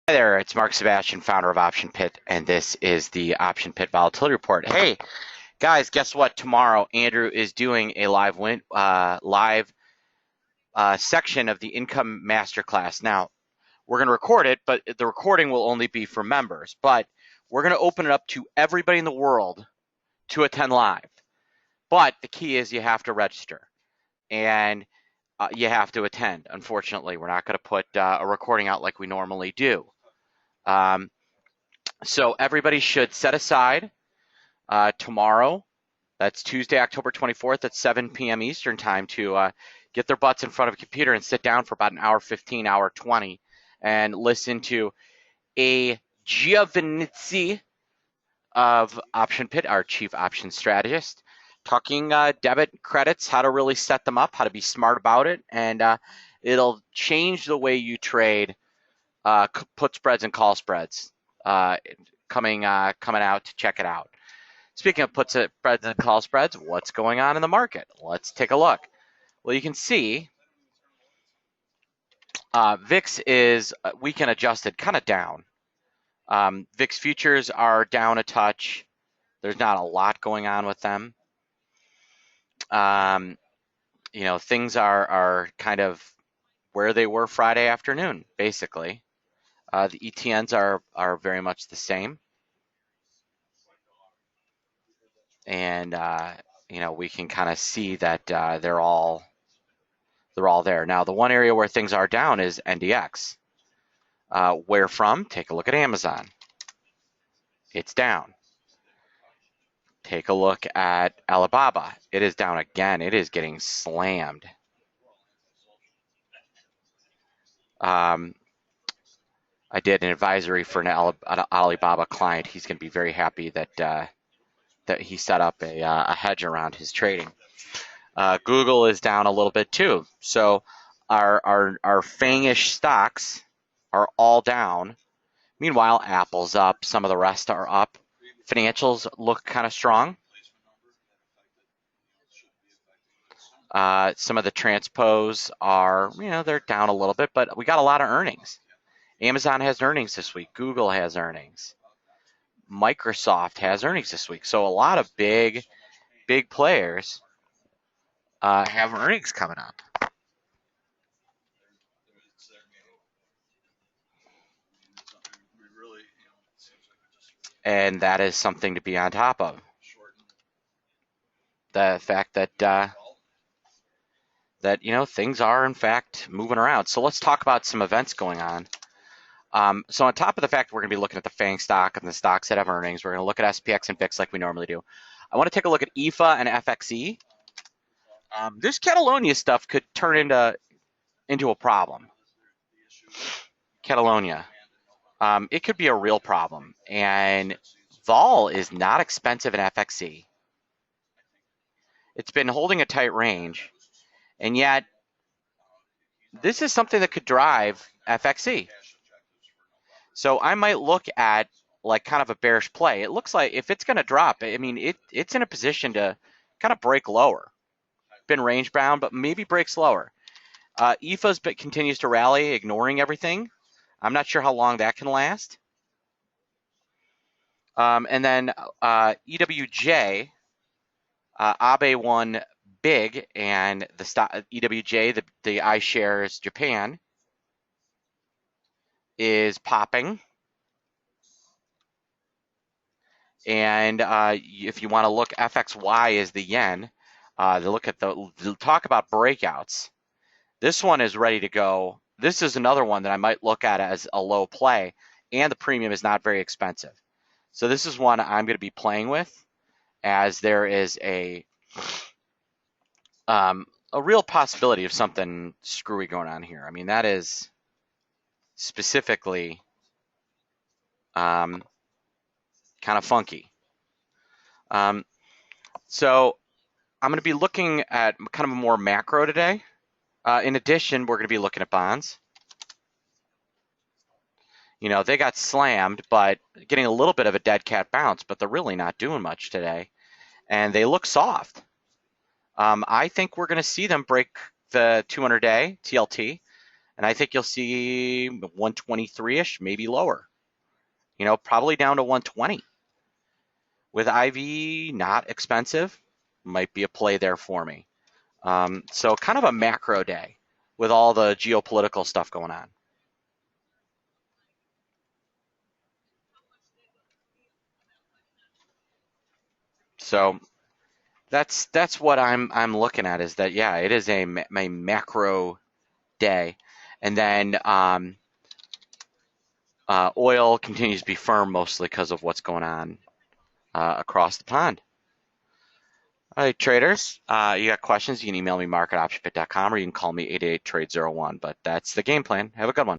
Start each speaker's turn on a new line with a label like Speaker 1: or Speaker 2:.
Speaker 1: Hi there, it's Mark Sebastian, founder of Option Pit, and this is the Option Pit Volatility Report. Hey, guys, guess what? Tomorrow, Andrew is doing a live section of the Income Masterclass. Now, we're going to record it, but the recording will only be for members. But we're going to open it up to everybody in the world to attend live. But the key is you have to register, and you have to attend. Unfortunately, we're not going to put a recording out like we normally do. Um, so everybody should set aside tomorrow. That's Tuesday, October 24th at 7 p.m. Eastern time to get their butts in front of a computer and sit down for about an hour 15, hour 20, and listen to a Giovanizzi of Option Pit, our chief option strategist, talking debit credits, how to really set them up, how to be smart about it, and it'll change the way you trade put spreads and call spreads. Coming out to check it out. Speaking of put spreads and call spreads, what's going on in the market? Let's take a look. Well, you can see VIX is weekend adjusted, kind of down. VIX futures are down a touch. There's not a lot going on with them. Things are kind of where they were Friday afternoon, basically. The ETNs are very much the same. And we can kind of see that they're all there. Now, the one area where things are down is NDX. Where from? Take a look at Amazon. It's down. Take a look at Alibaba. It is down again. It is getting slammed. I did an advisory for an Alibaba client. He's going to be very happy that he set up a hedge around his trading. Google is down a little bit too. So our FANG-ish stocks are all down. Meanwhile, Apple's up. Some of the rest are up. Financials look kind of strong. Some of the transpos are, they're down a little bit, but we got a lot of earnings. Amazon has earnings this week. Google has earnings. Microsoft has earnings this week. So a lot of big players have earnings coming up. And that is something to be on top of. The fact that things are in fact moving around. So let's talk about some events going on. So on top of the fact we're going to be looking at the FANG stock and the stocks that have earnings, we're going to look at SPX and VIX like we normally do. I want to take a look at EFA and FXE. This Catalonia stuff could turn into a problem. Catalonia. It could be a real problem. And vol is not expensive in FXE. It's been holding a tight range. And yet, this is something that could drive FXE. So I might look at like kind of a bearish play. It looks like if it's going to drop, I mean, it's in a position to kind of break lower. Been range bound, but maybe breaks lower. EFA's continues to rally, ignoring everything. I'm not sure how long that can last. And then EWJ, Abe won big, and the stock EWJ, the iShares Japan, is popping. And if you want to look, FXY is the yen. They'll talk about breakouts. This one is ready to go. This is another one that I might look at as a low play, and the premium is not very expensive. So this is one I'm going to be playing with, as there is a real possibility of something screwy going on here. I mean, that is specifically kind of funky. So I'm going to be looking at kind of a more macro today. In addition, we're going to be looking at bonds. They got slammed, but getting a little bit of a dead cat bounce, but they're really not doing much today. And they look soft. I think we're going to see them break the 200-day TLT And I think you'll see 123-ish, maybe lower. Probably down to 120. With IV not expensive, might be a play there for me. So kind of a macro day with all the geopolitical stuff going on. So that's what I'm looking at, is that, yeah, it is a macro day. And then oil continues to be firm, mostly because of what's going on across the pond. All right, traders, you got questions, you can email me, mark@optionpit.com, or you can call me 888-TRADE-01. But that's the game plan. Have a good one.